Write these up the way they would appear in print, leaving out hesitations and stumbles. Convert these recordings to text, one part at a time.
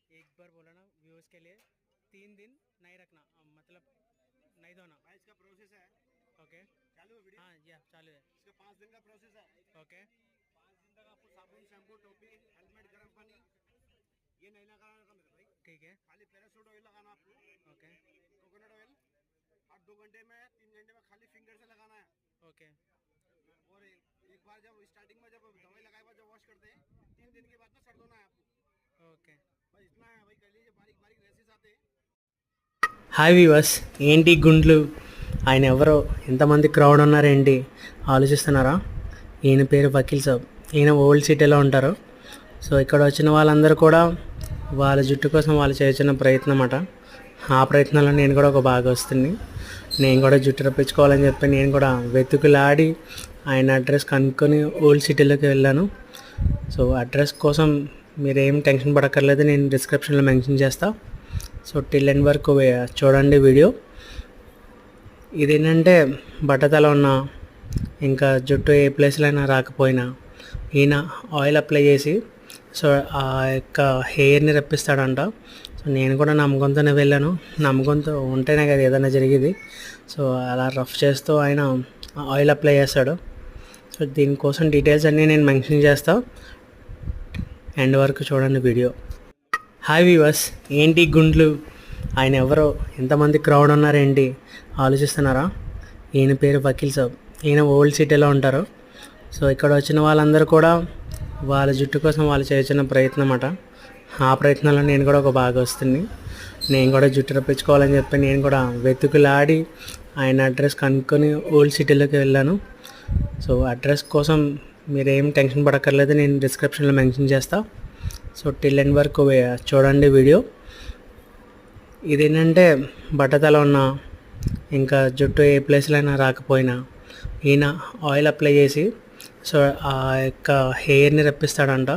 एक बार बोला ना व्यूअर्स के लिए 3 दिन नहीं रखना मतलब नहीं धोना। इसका प्रोसेस है। ओके चालू है वीडियो? हाँ जी चालू है। इसका 5 दिन का प्रोसेस है। ओके 5 दिन तक आपको साबुन, शैम्पू, टोपी, हेलमेट, गर्म पानी ये नहीं लगाना का मेरे भाई। ठीक है खाली पैराशूट ऑयल लगाना आपको। ओके कोकोनट ऑयल और 2 घंटे में 3 घंटे में खाली फिंगर से लगाना है। ओके और एक बार जब स्टार्टिंग में जब दवाई लगाए बाद जब वॉश करते हैं 3 दिन के बाद में सर धोना है आपको। ओके भाई इतना है भाई, कर लीजिए। बारीक बारीक रेसेस आते हैं। హాయ్ వ్యూవర్స్, ఏంటి గుండ్లు ఆయన ఎవరో ఎంతమంది క్రౌడ్ ఉన్నారేంటి ఆలోచిస్తున్నారా? ఈయన పేరు వకీల్ సాబ్. ఈయన ఓల్డ్ సిటీలో ఉంటారు. సో ఇక్కడ వచ్చిన వాళ్ళందరూ కూడా వాళ్ళ జుట్టు కోసం వాళ్ళు చేస్తున్న ప్రయత్నం అట. ఆ ప్రయత్నంలో నేను కూడా ఒక భాగం వస్తుంది. నేను కూడా జుట్టు రప్పించుకోవాలని చెప్పి నేను కూడా వెతుకులాడి ఆయన అడ్రస్ కనుక్కొని ఓల్డ్ సిటీలోకి వెళ్ళాను. సో అడ్రస్ కోసం మీరేం టెన్షన్ పడక్కర్లేదు, నేను డిస్క్రిప్షన్లో మెన్షన్ చేస్తాను. సో టిల్ ఎండ్ వరకు చూడండి వీడియో. ఇదేంటంటే బట్టతల ఉన్న ఇంకా జుట్టు ఏ ప్లేస్లో అయినా రాకపోయినా ఈయన ఆయిల్ అప్లై చేసి సో ఆ యొక్క హెయిర్ని రప్పిస్తాడంట. సో నేను కూడా నమ్మకంతోనే వెళ్ళాను. నమ్మకంతో ఉంటేనే కదా ఏదైనా జరిగేది. సో అలా రఫ్ చేస్తూ ఆయన ఆయిల్ అప్లై చేస్తాడు. సో దీనికోసం డీటెయిల్స్ అన్నీ నేను మెన్షన్ చేస్తాను. ఎండ్ వరకు చూడండి వీడియో. హాయ్ వ్యూవర్స్, ఏంటి గుండ్లు ఆయన ఎవరో ఎంతమంది క్రౌడ్ ఉన్నారేంటి ఆలోచిస్తున్నారా? ఈయన పేరు వకీల్ సాబ్. ఈయన ఓల్డ్ సిటీలో ఉంటారు. సో ఇక్కడ వచ్చిన వాళ్ళందరూ కూడా వాళ్ళ జుట్టు కోసం వాళ్ళు చేస్తున్న ప్రయత్నం అట. ఆ ప్రయత్నంలో నేను కూడా ఒక భాగం వస్తుంది. నేను కూడా జుట్టు రప్పించుకోవాలని చెప్పి నేను కూడా వెతుకులాడి ఆయన అడ్రస్ కనుక్కొని ఓల్డ్ సిటీలోకి వెళ్ళాను. సో అడ్రస్ కోసం మీరేం టెన్షన్ పడక్కర్లేదు, నేను డిస్క్రిప్షన్లో మెన్షన్ చేస్తాను. సో టిల్ ఎండ్ వరకు చూడండి వీడియో. ఇదేంటంటే బట్టతల ఉన్న ఇంకా జుట్టు ఏ ప్లేస్లో అయినా రాకపోయినా ఈయన ఆయిల్ అప్లై చేసి సో ఆ యొక్క హెయిర్ని రప్పిస్తాడంట.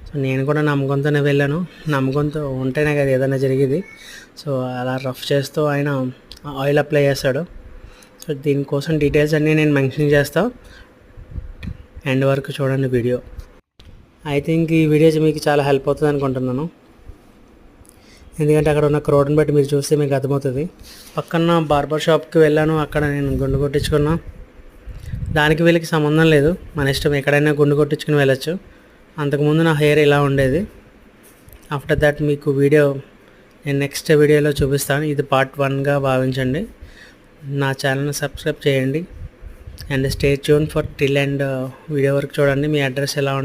సో నేను కూడా నమ్మకంతోనే వెళ్ళాను. నమ్మకంతో ఉంటేనే కదా ఏదైనా జరిగేది. సో అలా రఫ్ చేస్తూ ఆయన ఆయిల్ అప్లై చేస్తాడు. సో దీనికోసం డీటెయిల్స్ అన్నీ నేను మెన్షన్ చేస్తాను. ఎండ్ వరకు చూడండి వీడియో. ఐ థింక్ ఈ వీడియోస్ మీకు చాలా హెల్ప్ అవుతుంది అనుకుంటున్నాను. ఎందుకంటే అక్కడ ఉన్న క్రౌడ్ని బట్టి మీరు చూస్తే మీకు అర్థమవుతుంది. పక్కన బార్బర్ షాప్కి వెళ్ళాను, అక్కడ నేను గుండు కొట్టించుకున్నా. దానికి వీళ్ళకి సంబంధం లేదు, మన ఇష్టం, ఎక్కడైనా గుండు కొట్టించుకుని వెళ్ళచ్చు. అంతకుముందు నా హెయిర్ ఇలా ఉండేది. ఆఫ్టర్ దట్ మీకు వీడియో నేను నెక్స్ట్ వీడియోలో చూపిస్తాను. ఇది పార్ట్ 1గా భావించండి. నా ఛానల్ని సబ్స్క్రైబ్ చేయండి and stay tune for till and video వరకు చూడండి. మీ అడ్రస్ ఎలా ఉంటుంది